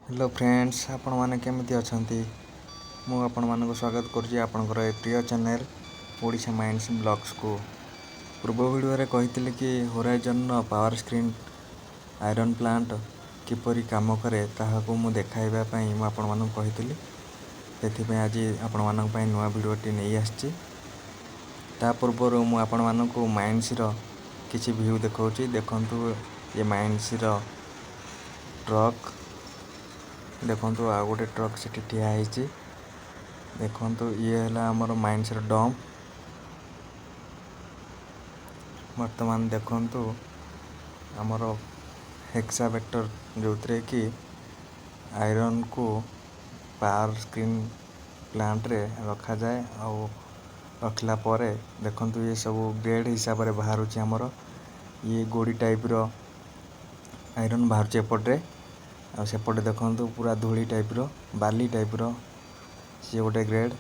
Hello friends, आपण मैंने केमती अच्छा मु आपण मानक स्वागत करुँच आपणकर प्रिय चैनल ओडिशा माइंड्स ब्लॉग्स को। पूर्व वीडियो कही कि horizon power screen iron plant किपरि काम करे ताहाको मु देखाइबापी आपण मानक कही आज आपण मानक नुआ वीडियोटी नहीं आसी। ता पूर्व मु आपण मानक माइंड्स किसी व्यू देखा देखु ये माइंड्स ट्रक देखु आ गोटे ट्रक से ठिया होती देखु ये है आमर माइंड्स डंप। वर्तमान देखु आमर हेक्सावेटर जो थे कि आयरन को पावर स्क्रीन प्लांट रे रखा जाए और रखला परे देखु ये सब ग्रेड हिसाब से बाहर आमर ये गोड़ी टाइप रो आयरन बाहर एपटे सेपटे देखु पूरा धूली टाइप रो बाली टाइप रो सी गोटे ग्रेड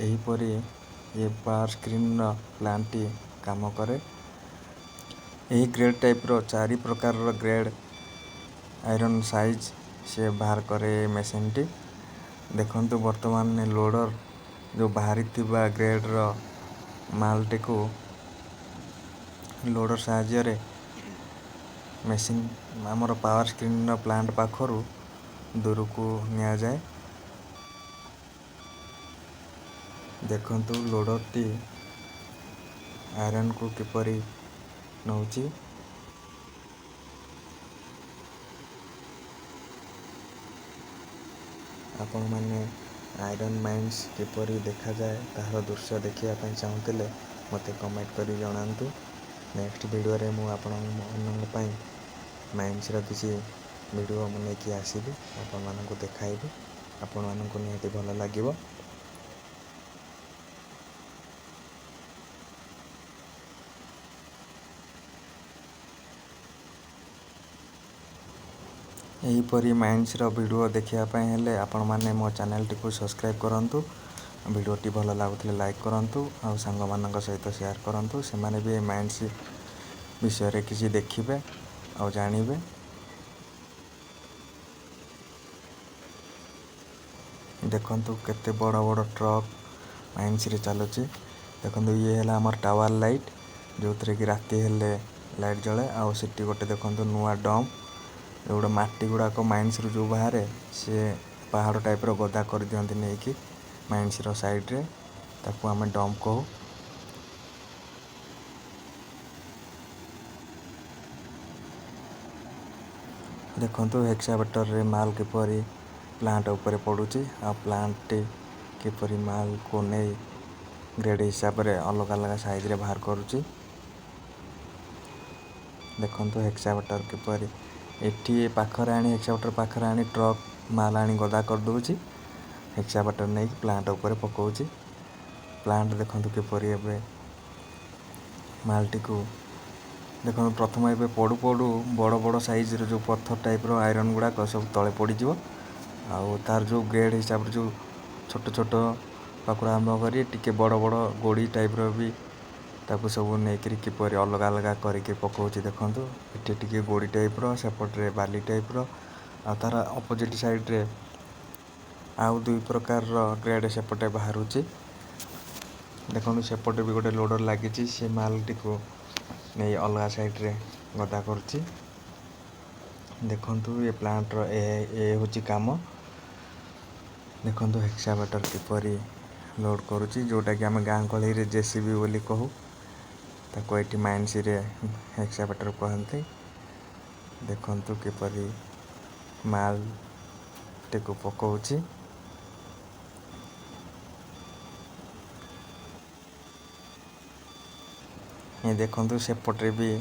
यहीपरी ये पावर स्क्रीन प्लांट टी काम करे। यही ग्रेड टाइप रो 4 प्रकार रो ग्रेड आयरन साइज से बाहर करे मशीन टी। देखु वर्तमान लोडर जो बाहरी ग्रेड रो माल टी को लोडर साहाय्य मशीन आमर पावर स्क्रीन प्लांट पाखरु दूर को निया जाए। देखु लोडर टी आयरन को किपरि नौची आपण मैंने आयरन माइंड्स किपरि देखा जाए तार दृश्य देखा चाहूले मत कमेंट कर जनातु। नेक्स्ट वीडियो रे मु आपण माइंड्स किसी वीडियो मन की आसबि आपण मानक देखाइबि आपण मानक निहाती भल लगे। यहीपरी माइंड्स वीडियो देखापी हेले आपण मैंने मो चैनल टी को सब्सक्राइब करूँ। वीडियोटी भल लगुले लाइक करूँ और सांग मान सहित शेयर करूँ से माने भी माइंड्स विषय किसी देखिए और जानवे। देखु केते बड़ बड़ ट्रक माइंड्स रे चलुची। देखु ये है आमर टावर लाइट जो थे कि राति हेले लाइट जले आउ सिटी गोटे देखु नुआ डंप गोटे माटी गुड़ाक माइंड्स रू जो बाहर सी पहाड़ टाइप रो गदा कर दिखती नहीं कि माइंड्स रो साइड रे ताकू आम डंप कहू। देखु हेक्सावेटर रे माल किपरि प्लांट ऊपर पड़ुची आ प्लांट किपरि माल को नहीं ग्रेड हिसाब से अलग अलग साइज रे बाहर करुची। देखु हेक्सावेटर किपरि एटी पाखर आनी हेक्सावेटर पाखर आनी ट्रक माल आनी गदा कर दूची हेक्सावेटर नहीं प्लांट ऊपर पकाउची। प्लांट देखु किपरि एबे मालटी को देखो प्रथम ए पड़ू पड़ू बड़ बड़ साइज जो पत्थर टाइप रो आयरन गुड़ाक सब तले पड़ज आउ तार जो ग्रेड हिसाब से जो छोट छोट पाखुड़ आरंभ कर बड़ बड़ गोड़ी टाइप रो भी ताकू सब नहीं किपरि अलग अलग करके पकाउची। देखु ये गोड़ी टाइप रो सेपटे बाली टाइप रो आ तार अपोजिट साइड रे आउ 2 प्रकार रो ग्रेड सेपटे बाहर। देखो सेपटे भी गोटे लोडर लगी से माल टी को नहीं अलग साइड रे गदा करची। देखु ये प्लांट रो ए होची काम। देखु हेक्सावेटर किपरि लोड करुची जोटा कि आम गाँ गहली रे जेसीबी बोली कहू ताको एटी माइंड्स रे हेक्सावेटर कहते। देखु किपरि माल टी को पकाउची। ये देखु सेपटे भी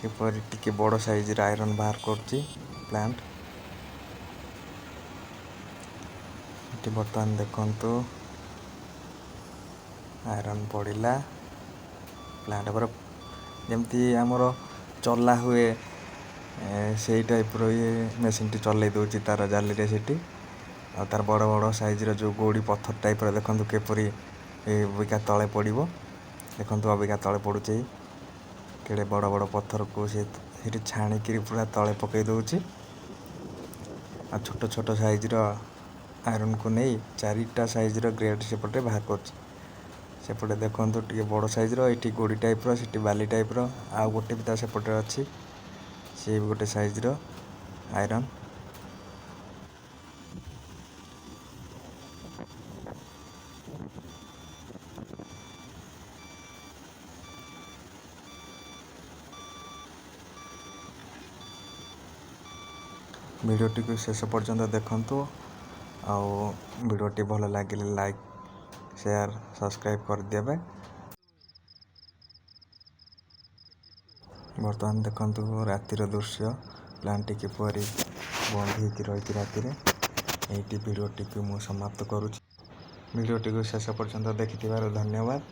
किपरि टिके बड़ साइज रे आयरन बाहर करची प्लांट। बर्तमान देखु आयरन पड़ा प्लांट पर जमती आमर चला हुए से टाइप रो ये मेसीन टी चल दूची तार जाली रे सेठी आ तार बड़ बड़ साइज रो जो गोड़ी पत्थर टाइप रो देखु किपरि अबिका तले पड़ो। देखु अबिका तले पड़ुचे केड़े बड़ बड़ पत्थर को से छाणिकी पूरा तले पकई दौची। आ छोट छोट साइज्र आयरन को नहीं चारिटा साइज्र ग्रेड सेपटे बाहर कर सेपटे देखो टे बड़ साइज्र ये गोड़ी टाइप्र से बाली टाइप्र आउ गोटे भी सेपटे अच्छी सी भी गोटे साइज्र आयरन वीडियोटी को शेष पर्यंत देखंतु आउ वीडियोटी भल लगे लाइक शेयर सब्सक्राइब कर देबे। बर्तमान देखंतु रातिर दृश्य प्लांट किपरि बंद होकर रही राति एटी वीडियोटी को मु समाप्त करुच्ची। वीडियोटी को शेष पर्यंत देखि धन्यवाद।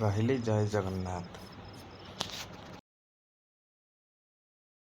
रहिली जय जगन्नाथ।